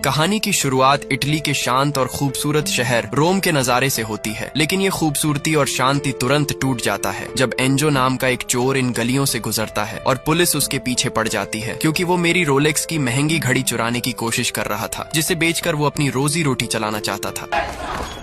कहानी की शुरुआत इटली के शांत और खूबसूरत शहर रोम के नजारे से होती है, लेकिन ये खूबसूरती और शांति तुरंत टूट जाता है जब एंजो नाम का एक चोर इन गलियों से गुजरता है और पुलिस उसके पीछे पड़ जाती है, क्योंकि वो मेरी रोलेक्स की महंगी घड़ी चुराने की कोशिश कर रहा था, जिसे बेचकर वो अपनी रोजी रोटी चलाना चाहता था।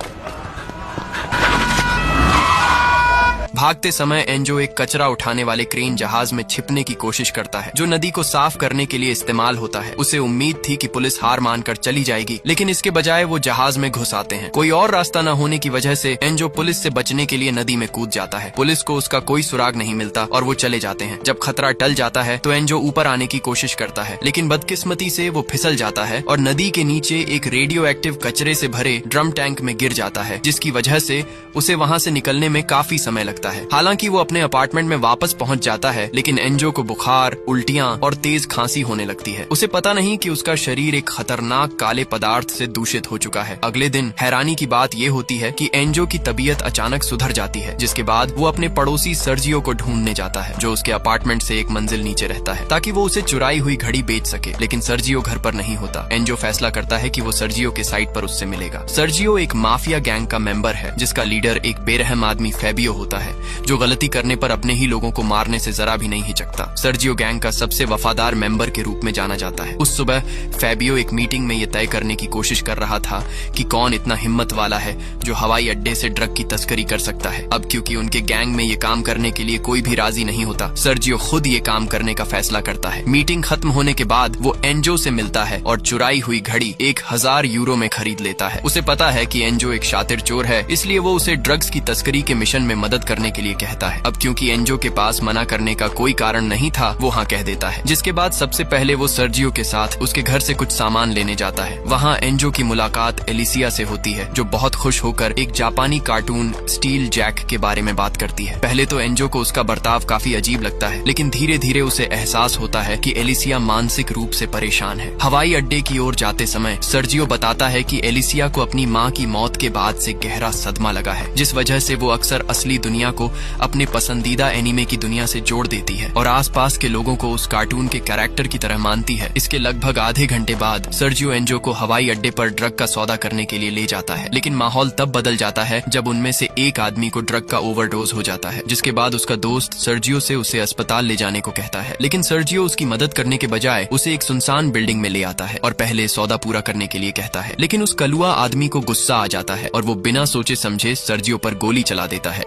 भागते समय एंजो एक कचरा उठाने वाले क्रेन जहाज में छिपने की कोशिश करता है, जो नदी को साफ करने के लिए इस्तेमाल होता है। उसे उम्मीद थी कि पुलिस हार मानकर चली जाएगी, लेकिन इसके बजाय वो जहाज में घुस आते हैं। कोई और रास्ता न होने की वजह से एंजो पुलिस से बचने के लिए नदी में कूद जाता है। पुलिस को उसका कोई सुराग नहीं मिलता और वो चले जाते हैं। जब खतरा टल जाता है तो एंजो ऊपर आने की कोशिश करता है, लेकिन बदकिस्मती से वो फिसल जाता है और नदी के नीचे एक रेडियो एक्टिव कचरे से भरे ड्रम टैंक में गिर जाता है, जिसकी वजह से उसे वहाँ से निकलने में काफी समय लगता है। हालांकि वो अपने अपार्टमेंट में वापस पहुंच जाता है, लेकिन एंजो को बुखार, उल्टियां और तेज खांसी होने लगती है। उसे पता नहीं कि उसका शरीर एक खतरनाक काले पदार्थ से दूषित हो चुका है। अगले दिन हैरानी की बात ये होती है कि एंजो की तबीयत अचानक सुधर जाती है, जिसके बाद वो अपने पड़ोसी सर्जियो को ढूंढने जाता है, जो उसके अपार्टमेंट से एक मंजिल नीचे रहता है, ताकि वो उसे चुराई हुई घड़ी बेच सके। लेकिन सर्जियो घर पर नहीं होता। एंजो फैसला करता है कि वो सर्जियो के साइट पर उससे मिलेगा। सर्जियो एक माफिया गैंग का मेंबर है, जिसका लीडर एक बेरहम आदमी फेबियो होता है, जो गलती करने पर अपने ही लोगों को मारने से जरा भी नहीं हिचकता। सर्जियो गैंग का सबसे वफादार मेंबर के रूप में जाना जाता है। उस सुबह फेबियो एक मीटिंग में ये तय करने की कोशिश कर रहा था कि कौन इतना हिम्मत वाला है जो हवाई अड्डे से ड्रग की तस्करी कर सकता है। अब क्योंकि उनके गैंग में ये काम करने के लिए कोई भी राजी नहीं होता, सर्जियो खुद ये काम करने का फैसला करता है। मीटिंग खत्म होने के बाद वो एंजो से मिलता है और चुराई हुई घड़ी 1000 यूरो में खरीद लेता है। उसे पता है कि एंजो एक शातिर चोर है, इसलिए वो उसे ड्रग्स की तस्करी के मिशन में मदद करने के लिए कहता है। अब क्योंकि एंजो के पास मना करने का कोई कारण नहीं था, वो हाँ कह देता है, जिसके बाद सबसे पहले वो सर्जियो के साथ उसके घर से कुछ सामान लेने जाता है। वहाँ एंजो की मुलाकात एलिसिया से होती है, जो बहुत खुश होकर एक जापानी कार्टून स्टील जैक के बारे में बात करती है। पहले तो एंजो को उसका बर्ताव काफी अजीब लगता है, लेकिन धीरे धीरे उसे एहसास होता है कि एलिसिया मानसिक रूप से परेशान है। हवाई अड्डे की ओर जाते समय सर्जियो बताता है कि एलिसिया को अपनी माँ की मौत के बाद से गहरा सदमा लगा है, जिस वजह से वो अक्सर असली दुनिया को अपने पसंदीदा एनीमे की दुनिया से जोड़ देती है और आसपास के लोगों को उस कार्टून के कैरेक्टर की तरह मानती है। इसके लगभग आधे घंटे बाद सर्जियो एंजो को हवाई अड्डे पर ड्रग का सौदा करने के लिए ले जाता है, लेकिन माहौल तब बदल जाता है जब उनमें से एक आदमी को ड्रग का ओवरडोज हो जाता है, जिसके बाद उसका दोस्त सर्जियो से उसे अस्पताल ले जाने को कहता है। लेकिन सर्जियो उसकी मदद करने के बजाय उसे एक सुनसान बिल्डिंग में ले आता है और पहले सौदा पूरा करने के लिए कहता है। लेकिन उस कलुआ आदमी को गुस्सा आ जाता है और वो बिना सोचे समझे सर्जियो पर गोली चला देता है।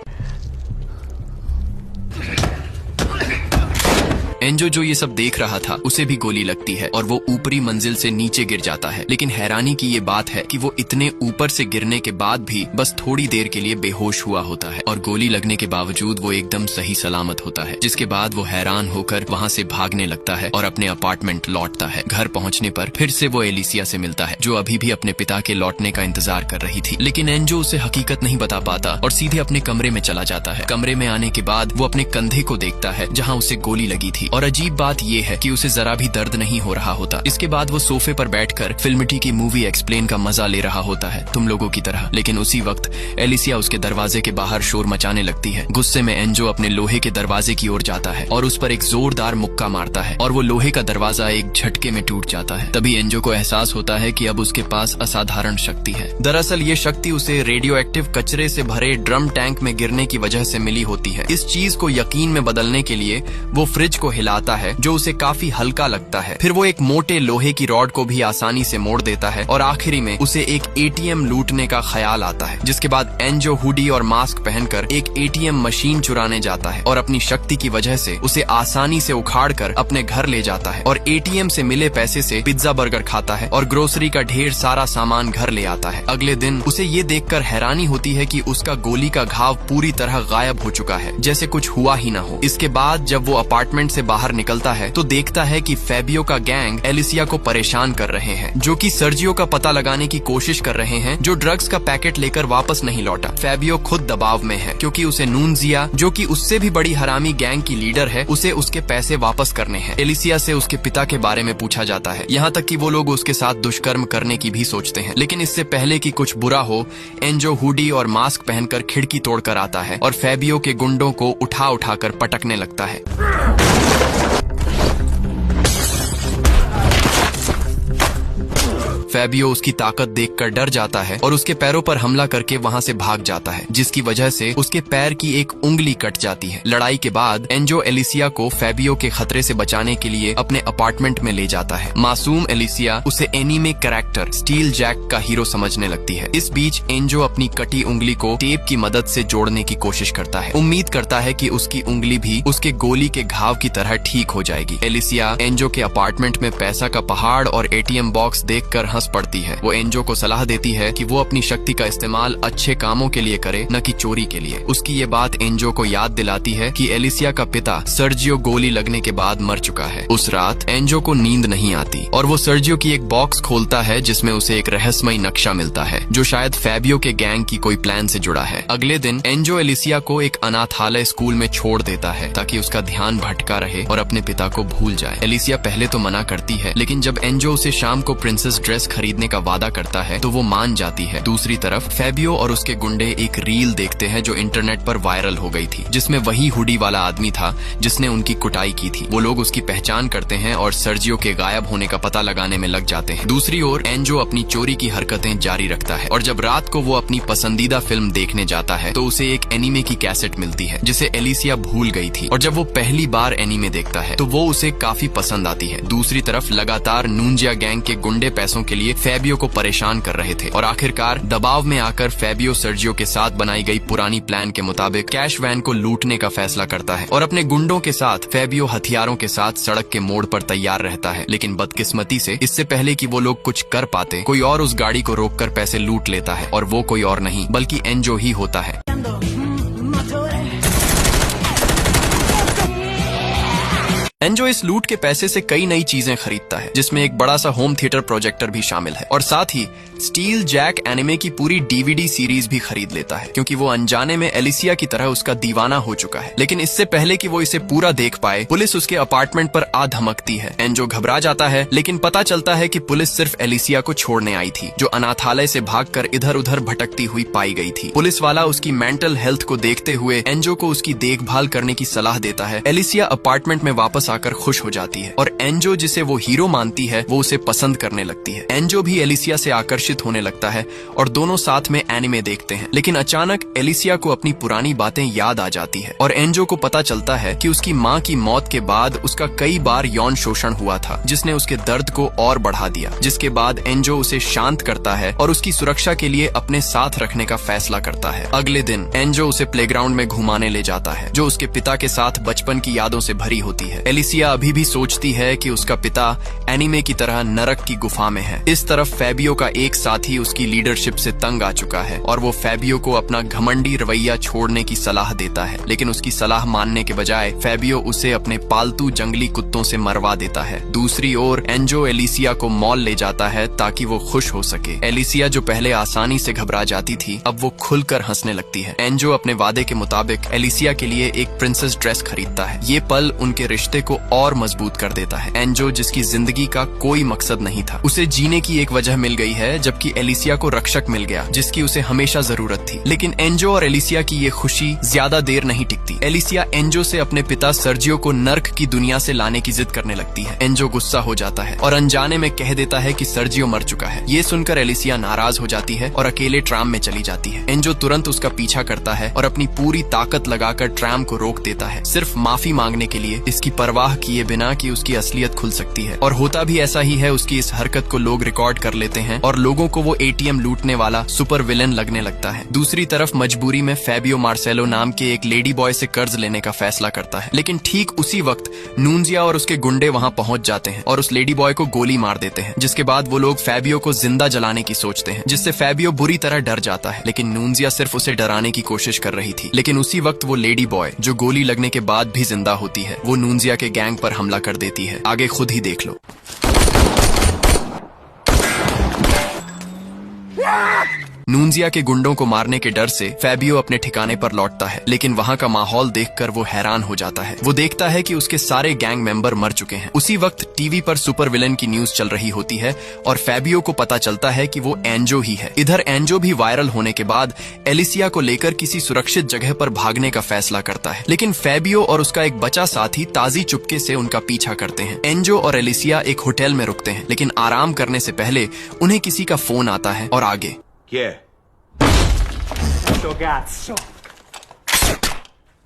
एंजो जो ये सब देख रहा था, उसे भी गोली लगती है और वो ऊपरी मंजिल से नीचे गिर जाता है। लेकिन हैरानी की ये बात है कि वो इतने ऊपर से गिरने के बाद भी बस थोड़ी देर के लिए बेहोश हुआ होता है और गोली लगने के बावजूद वो एकदम सही सलामत होता है, जिसके बाद वो हैरान होकर वहाँ से भागने लगता है और अपने अपार्टमेंट लौटता है। घर पहुँचने पर फिर से वो एलिसिया से मिलता है, जो अभी भी अपने पिता के लौटने का इंतजार कर रही थी। लेकिन एंजो उसे हकीकत नहीं बता पाता और सीधे अपने कमरे में चला जाता है। कमरे में आने के बाद वो अपने कंधे को देखता है जहाँ उसे गोली लगी थी, और अजीब बात यह है कि उसे जरा भी दर्द नहीं हो रहा होता। इसके बाद वो सोफे पर बैठकर फिल्मिटी की मूवी एक्सप्लेन का मजा ले रहा होता है, तुम लोगों की तरह। लेकिन उसी वक्त एलिसिया उसके दरवाजे के बाहर शोर मचाने लगती है। गुस्से में एंजो अपने लोहे के दरवाजे की ओर जाता है और उस पर एक जोरदार मुक्का मारता है और वो लोहे का दरवाजा एक झटके में टूट जाता है। तभी एंजो को एहसास होता है कि अब उसके पास असाधारण शक्ति है। दरअसल ये शक्ति उसे रेडियो एक्टिव कचरे से भरे ड्रम टैंक में गिरने की वजह से मिली होती है। इस चीज को यकीन में बदलने के लिए वो फ्रिज को हिलाता है, जो उसे काफी हल्का लगता है। फिर वो एक मोटे लोहे की रॉड को भी आसानी से मोड़ देता है और आखिरी में उसे एक एटीएम लूटने का ख्याल आता है, जिसके बाद एंजो हुडी और मास्क पहनकर एक एटीएम मशीन चुराने जाता है और अपनी शक्ति की वजह से उसे आसानी से उखाड़कर अपने घर ले जाता है और एटीएम से मिले पैसे से पिज्जा बर्गर खाता है और ग्रोसरी का ढेर सारा सामान घर ले आता है। अगले दिन उसे ये देखकर हैरानी होती है कि उसका गोली का घाव पूरी तरह गायब हो चुका है, जैसे कुछ हुआ ही ना हो। इसके बाद जब वो अपार्टमेंट से बाहर निकलता है तो देखता है कि फेबियो का गैंग एलिसिया को परेशान कर रहे हैं, जो कि सर्जियो का पता लगाने की कोशिश कर रहे हैं, जो ड्रग्स का पैकेट लेकर वापस नहीं लौटा। फेबियो खुद दबाव में है, क्योंकि उसे नूनजिया, जो कि उससे भी बड़ी हरामी गैंग की लीडर है, उसे उसके पैसे वापस करने हैं। एलिसिया से उसके पिता के बारे में पूछा जाता है, यहाँ तक कि वो लोग उसके साथ दुष्कर्म करने की भी सोचते हैं। लेकिन इससे पहले कि कुछ बुरा हो, एंजो हुडी और मास्क पहनकर खिड़की तोड़कर आता है और फेबियो के गुंडों को उठा उठाकर पटकने लगता है। फैबियो उसकी ताकत देखकर डर जाता है और उसके पैरों पर हमला करके वहाँ से भाग जाता है, जिसकी वजह से उसके पैर की एक उंगली कट जाती है। लड़ाई के बाद एंजो एलिसिया को फैबियो के खतरे से बचाने के लिए अपने अपार्टमेंट में ले जाता है। मासूम एलिसिया उसे एनीमे कैरेक्टर स्टील जैक का हीरो समझने लगती है। इस बीच एंजो अपनी कटी उंगली को टेप की मदद से जोड़ने की कोशिश करता है। उम्मीद करता है कि उसकी उंगली भी उसके गोली के घाव की तरह ठीक हो जाएगी। एलिसिया एंजो के अपार्टमेंट में पैसा का पहाड़ और एटीएम बॉक्स देखकर हंस पड़ती है। वो एंजो को सलाह देती है कि वो अपनी शक्ति का इस्तेमाल अच्छे कामों के लिए करे, न कि चोरी के लिए। उसकी ये बात एंजो को याद दिलाती है कि एलिसिया का पिता सर्जियो गोली लगने के बाद मर चुका है। उस रात एंजो को नींद नहीं आती और वो सर्जियो की एक बॉक्स खोलता है जिसमें उसे एक रहस्यमय नक्शा मिलता है जो शायद फैबियो के गैंग की कोई प्लान से जुड़ा है। अगले दिन एंजो एलिसिया को एक अनाथालय स्कूल में छोड़ देता है ताकि उसका ध्यान भटका रहे और अपने पिता को भूल जाए। एलिसिया पहले तो मना करती है, लेकिन जब एंजो उसे शाम को प्रिंसेस ड्रेस खरीदने का वादा करता है तो वो मान जाती है। दूसरी तरफ फैबियो और उसके गुंडे एक रील देखते हैं जो इंटरनेट पर वायरल हो गई थी, जिसमें वही हुडी वाला आदमी था जिसने उनकी कुटाई की थी। वो लोग उसकी पहचान करते हैं और सर्जियो के गायब होने का पता लगाने में लग जाते हैं। दूसरी ओर एंजो अपनी चोरी की हरकतें जारी रखता है और जब रात को वो अपनी पसंदीदा फिल्म देखने जाता है तो उसे एक एनीमे की कैसेट मिलती है जिसे एलिसिया भूल गई थी, और जब वो पहली बार एनीमे देखता है तो वो उसे काफी पसंद आती है। दूसरी तरफ लगातार नूंजिया गैंग के गुंडे पैसों के लिए फैबियो को परेशान कर रहे थे और आखिरकार दबाव में आकर फैबियो सर्जियो के साथ बनाई गई पुरानी प्लान के मुताबिक कैश वैन को लूटने का फैसला करता है और अपने गुंडों के साथ फैबियो हथियारों के साथ सड़क के मोड़ पर तैयार रहता है। लेकिन बदकिस्मती से इससे पहले कि वो लोग कुछ कर पाते, कोई और उस गाड़ी को रोककर पैसे लूट लेता है, और वो कोई और नहीं बल्कि एंजो ही होता है। एंजो इस लूट के पैसे से कई नई चीजें खरीदता है, जिसमें एक बड़ा सा होम थिएटर प्रोजेक्टर भी शामिल है, और साथ ही स्टील जैक एनिमे की पूरी डीवीडी सीरीज भी खरीद लेता है, क्योंकि वो अनजाने में एलिसिया की तरह उसका दीवाना हो चुका है। लेकिन इससे पहले कि वो इसे पूरा देख पाए, पुलिस उसके अपार्टमेंट पर आ धमकती है। एंजो घबरा जाता है, लेकिन पता चलता है कि पुलिस सिर्फ एलिसिया को छोड़ने आई थी, जो अनाथालय से भागकर इधर उधर भटकती हुई पाई गई थी। पुलिस वाला उसकी मेंटल हेल्थ को देखते हुए एंजो को उसकी देखभाल करने की सलाह देता है। एलिसिया अपार्टमेंट में वापस आकर खुश हो जाती है और एंजो, जिसे वो हीरो मानती है, वो उसे पसंद करने लगती है। एंजो भी एलिसिया से आकर्षित होने लगता है और दोनों साथ में एनिमे देखते हैं। लेकिन अचानक एलिसिया को अपनी पुरानी बातें याद आ जाती है और एंजो को पता चलता है कि उसकी माँ की मौत के बाद उसका कई बार यौन शोषण हुआ था, जिसने उसके दर्द को और बढ़ा दिया। जिसके बाद एंजो उसे शांत करता है और उसकी सुरक्षा के लिए अपने साथ रखने का फैसला करता है। अगले दिन एंजो उसे प्लेग्राउंड में घुमाने ले जाता है, जो उसके पिता के साथ बचपन की यादों से भरी होती है। एलिसिया अभी भी सोचती है कि उसका पिता एनीमे की तरह नरक की गुफा में है। इस तरफ फैबियो का एक साथी उसकी लीडरशिप से तंग आ चुका है और वो फैबियो को अपना घमंडी रवैया छोड़ने की सलाह देता है, लेकिन उसकी सलाह मानने के बजाय फैबियो उसे अपने पालतू जंगली कुत्तों से मरवा देता है। दूसरी ओर एंजो एलिसिया को मॉल ले जाता है ताकि वो खुश हो सके। एलिसिया, जो पहले आसानी से घबरा जाती थी, अब वो खुलकर हंसने लगती है। एंजो अपने वादे के मुताबिक एलिसिया के लिए एक प्रिंसेस ड्रेस खरीदता है। ये पल उनके रिश्ते को और मजबूत कर देता है। एंजो, जिसकी जिंदगी का कोई मकसद नहीं था, उसे जीने की एक वजह मिल गई है, जबकि एलिसिया को रक्षक मिल गया जिसकी उसे हमेशा जरूरत थी। लेकिन एंजो और एलिसिया की ये खुशी ज्यादा देर नहीं टिकती। एलिसिया एंजो से अपने पिता सर्जियो को नर्क की दुनिया से लाने की जिद करने लगती है। एंजो गुस्सा हो जाता है और अनजाने में कह देता है कि सर्जियो मर चुका है। ये सुनकर एलिसिया नाराज हो जाती है और अकेले ट्राम में चली जाती है। एंजो तुरंत उसका पीछा करता है और अपनी पूरी ताकत लगाकर ट्राम को रोक देता है, सिर्फ माफी मांगने के लिए, इसकी परवाह किए बिना कि उसकी असलियत खुल सकती है। और होता भी ऐसा ही है। उसकी इस हरकत को लोग रिकॉर्ड कर लेते हैं और लोगों को वो एटीएम लूटने वाला सुपर विलेन लगने लगता है। दूसरी तरफ मजबूरी में फैबियो मार्सेलो नाम के एक लेडी बॉय से कर्ज लेने का फैसला करता है, लेकिन ठीक उसी वक्त नूंजिया और उसके गुंडे वहां पहुंच जाते हैं और उस लेडी बॉय को गोली मार देते हैं, जिसके बाद वो लोग फैबियो को जिंदा जलाने की सोचते हैं, जिससे फैबियो बुरी तरह डर जाता है। लेकिन नूंजिया सिर्फ उसे डराने की कोशिश कर रही थी। लेकिन उसी वक्त वो लेडी बॉय, जो गोली लगने के बाद भी जिंदा होती है, वो नूंजिया के गैंग पर हमला कर देती है। आगे खुद ही देख लो। नूंजिया के गुंडों को मारने के डर से फैबियो अपने ठिकाने पर लौटता है, लेकिन वहाँ का माहौल देखकर वो हैरान हो जाता है। वो देखता है कि उसके सारे गैंग मेंबर मर चुके हैं। उसी वक्त टीवी पर सुपर विलेन की न्यूज चल रही होती है और फैबियो को पता चलता है कि वो एंजो ही है। इधर एंजो भी वायरल होने के बाद एलिसिया को लेकर किसी सुरक्षित जगह पर भागने का फैसला करता है, लेकिन फैबियो और उसका एक बचा साथी ताजी चुपके से उनका पीछा करते हैं। एंजो और एलिसिया एक होटल में रुकते हैं, लेकिन आराम करने से पहले उन्हें किसी का फोन आता है और आगे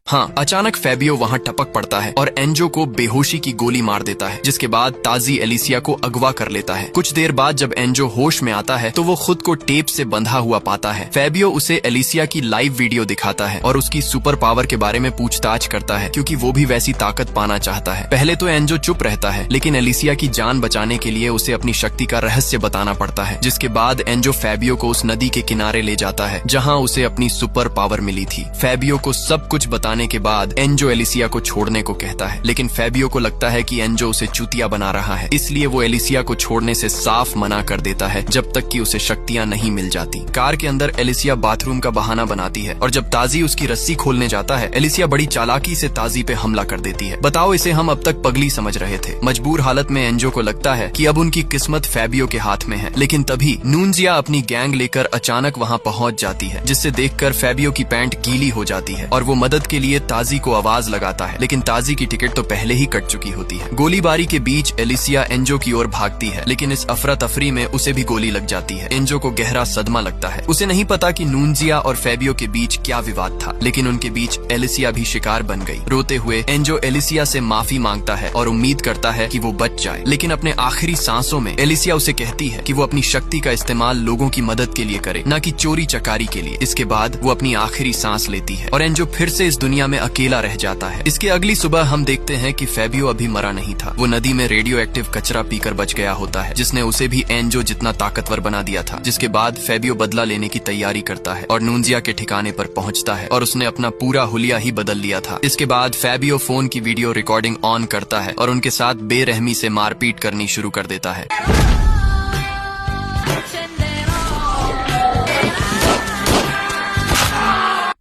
हाँ, अचानक फैबियो वहाँ टपक पड़ता है और एंजो को बेहोशी की गोली मार देता है, जिसके बाद ताजी एलिसिया को अगवा कर लेता है। कुछ देर बाद जब एंजो होश में आता है तो वो खुद को टेप से बंधा हुआ पाता है। फैबियो उसे एलिसिया की लाइव वीडियो दिखाता है और उसकी सुपर पावर के बारे में पूछताछ करता है, क्योंकि वो भी वैसी ताकत पाना चाहता है। पहले तो एंजो चुप रहता है, लेकिन एलिसिया की जान बचाने के लिए उसे अपनी शक्ति का रहस्य बताना पड़ता है, जिसके बाद एंजो फैबियो को उस नदी के किनारे ले जाता है जहाँ उसे अपनी सुपर पावर मिली थी। फैबियो को सब कुछ बताने के बाद एंजो एलिसिया को छोड़ने को कहता है, लेकिन फैबियो को लगता है कि एंजो उसे चूतिया बना रहा है, इसलिए वो एलिसिया को छोड़ने से साफ मना कर देता है जब तक कि उसे शक्तियां नहीं मिल जाती। कार के अंदर एलिसिया बाथरूम का बहाना बनाती है और जब ताजी उसकी रस्सी खोलने जाता है, एलिसिया बड़ी चालाकी से ताजी पे हमला कर देती है। बताओ, इसे हम अब तक पगली समझ रहे थे। मजबूर हालत में एंजो को लगता है कि अब उनकी किस्मत फैबियो के हाथ में है, लेकिन तभी नूंजिया अपनी गैंग लेकर अचानक वहाँ पहुँच जाती है, जिससे देखकर फैबियो की पैंट गीली हो जाती है और वो मदद के लिए ताजी को आवाज लगाता है, लेकिन ताजी की टिकट तो पहले ही कट चुकी होती है। गोलीबारी के बीच एलिसिया एंजो की ओर भागती है, लेकिन इस अफरा तफरी में उसे भी गोली लग जाती है। एंजो को गहरा सदमा लगता है। उसे नहीं पता कि नूंजिया और फैबियो के बीच क्या विवाद था, लेकिन उनके बीच एलिसिया भी शिकार बन गई। रोते हुए एंजो एलिसिया से माफी मांगता है और उम्मीद करता है कि वो बच जाए, लेकिन अपने आखिरी सांसों में एलिसिया उसे कहती है कि वो अपनी शक्ति का इस्तेमाल लोगों की मदद के लिए करे, न कि चोरी चकारी के लिए। इसके बाद वो अपनी आखिरी सांस लेती है और एंजो फिर से इस दुनिया में अकेला रह जाता है। इसके अगली सुबह हम देखते हैं कि फैबियो अभी मरा नहीं था। वो नदी में रेडियो एक्टिव कचरा पीकर बच गया होता है, जिसने उसे भी एंजो जितना ताकतवर बना दिया था। जिसके बाद फैबियो बदला लेने की तैयारी करता है और नूंजिया के ठिकाने पर पहुंचता है और उसने अपना पूरा हुलिया ही बदल लिया था। इसके बाद फैबियो फोन की वीडियो रिकॉर्डिंग ऑन करता है और उनके साथ बेरहमी से मारपीट करनी शुरू कर देता है।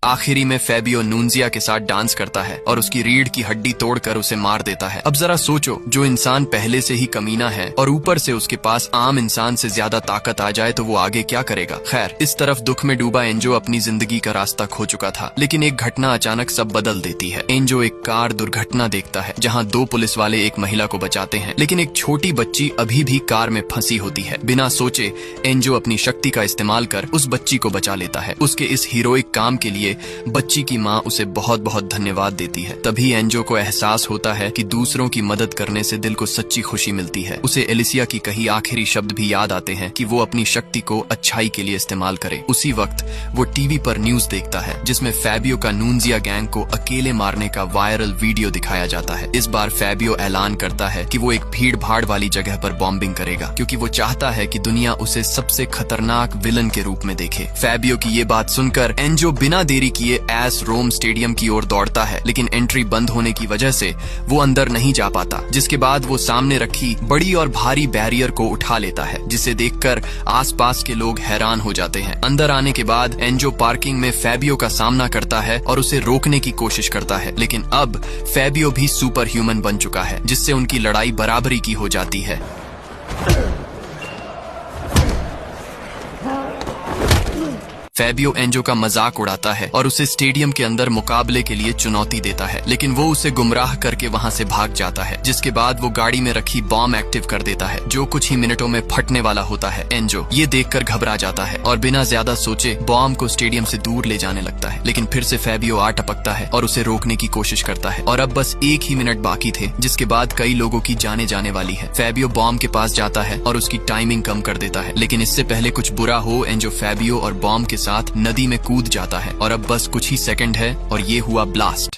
आखिरी में फैबियो नूंजिया के साथ डांस करता है और उसकी रीढ़ की हड्डी तोड़कर उसे मार देता है। अब जरा सोचो, जो इंसान पहले से ही कमीना है और ऊपर से उसके पास आम इंसान से ज्यादा ताकत आ जाए तो वो आगे क्या करेगा। खैर, इस तरफ दुख में डूबा एंजो अपनी जिंदगी का रास्ता खो चुका था, लेकिन एक घटना अचानक सब बदल देती है। एंजो एक कार दुर्घटना देखता है जहाँ 2 पुलिस वाले एक महिला को बचाते हैं, लेकिन एक छोटी बच्ची अभी भी कार में फंसी होती है। बिना सोचे एंजो अपनी शक्ति का इस्तेमाल कर उस बच्ची को बचा लेता है। उसके इस हीरोइक काम के लिए बच्ची की माँ उसे बहुत बहुत धन्यवाद देती है। तभी एंजो को एहसास होता है कि दूसरों की मदद करने से दिल को सच्ची खुशी मिलती है। उसे एलिसिया की कही आखिरी शब्द भी याद आते हैं कि वो अपनी शक्ति को अच्छाई के लिए इस्तेमाल करे। उसी वक्त वो टीवी पर न्यूज देखता है जिसमें फैबियो का नूंजिया गैंग को अकेले मारने का वायरल वीडियो दिखाया जाता है। इस बार फैबियो ऐलान करता है कि वो एक भीड़ भाड़ वाली जगह पर बॉम्बिंग करेगा, क्योंकि वो चाहता है कि दुनिया उसे सबसे खतरनाक विलन के रूप में देखे। फैबियो की ये बात सुनकर एंजो बिना देरी किए एस रोम स्टेडियम की ओर दौड़ता है, लेकिन एंट्री बंद होने की वजह से वो अंदर नहीं जा पाता। जिसके बाद वो सामने रखी बड़ी और भारी बैरियर को उठा लेता है, जिसे देखकर आसपास के लोग हैरान हो जाते हैं। अंदर आने के बाद एंजो पार्किंग में फैबियो का सामना करता है और उसे रोकने की कोशिश करता है, लेकिन अब फैबियो भी सुपर ह्यूमन बन चुका है, जिससे उनकी लड़ाई बराबरी की हो जाती है। फैबियो एंजो का मजाक उड़ाता है और उसे स्टेडियम के अंदर मुकाबले के लिए चुनौती देता है, लेकिन वो उसे गुमराह करके वहां से भाग जाता है। जिसके बाद वो गाड़ी में रखी बॉम्ब एक्टिव कर देता है, जो कुछ ही मिनटों में फटने वाला होता है। एंजो ये देखकर घबरा जाता है और बिना ज्यादा सोचे बॉम्ब को स्टेडियम से दूर ले जाने लगता है, लेकिन फिर से फैबियो आ टपकता है और उसे रोकने की कोशिश करता है। और अब बस 1 ही मिनट बाकी थे, जिसके बाद कई लोगों की जाने जाने वाली है। फैबियो बॉम्ब के पास जाता है और उसकी टाइमिंग कम कर देता है, लेकिन इससे पहले कुछ बुरा हो, एंजो फैबियो और बॉम्ब के साथ नदी में कूद जाता है और अब बस कुछ ही सेकंड है और ये हुआ ब्लास्ट।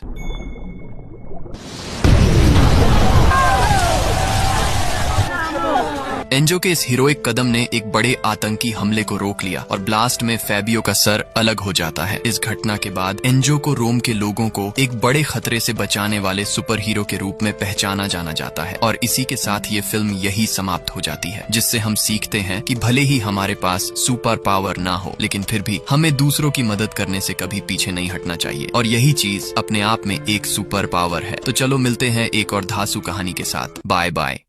एंजो के इस हीरोइक कदम ने एक बड़े आतंकी हमले को रोक लिया और ब्लास्ट में फैबियो का सर अलग हो जाता है। इस घटना के बाद एंजो को रोम के लोगों को एक बड़े खतरे से बचाने वाले सुपर हीरो के रूप में पहचाना जाना जाता है। और इसी के साथ ये फिल्म यही समाप्त हो जाती है, जिससे हम सीखते हैं कि भले ही हमारे पास सुपर पावर ना हो, लेकिन फिर भी हमें दूसरों की मदद करने से कभी पीछे नहीं हटना चाहिए। और यही चीज अपने आप में एक सुपर पावर है। तो चलो मिलते हैं एक और धांसू कहानी के साथ। Bye bye.